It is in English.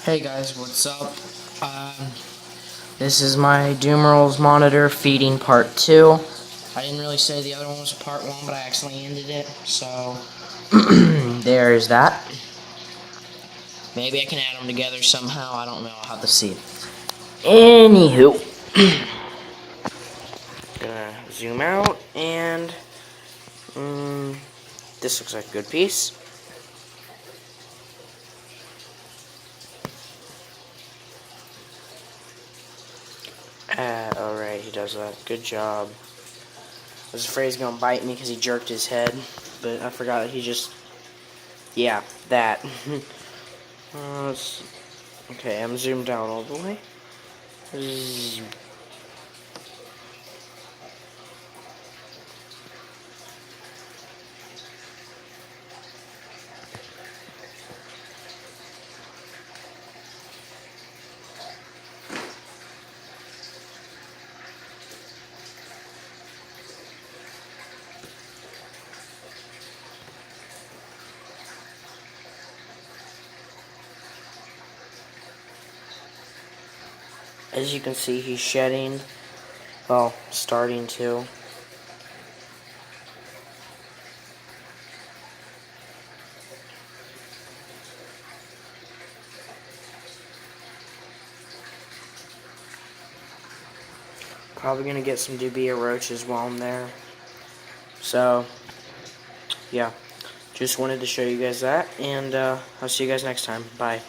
Hey guys, what's up? This is my Dumerils monitor feeding part 2. I didn't really say the other one was part 1, but I accidentally ended it, so there's that. Maybe I can add them together somehow, I don't know, I'll have to see. Anywho, gonna zoom out, and this looks like a good piece. Alright, he does that. Good job. I was afraid he was going to bite me because he jerked his head, but I forgot that he just... Yeah, that. Okay, I'm zoomed out all the way. As you can see, he's shedding. Well, starting to. Probably gonna get some dubia roaches while I'm there. So, yeah. Just wanted to show you guys that, and I'll see you guys next time. Bye.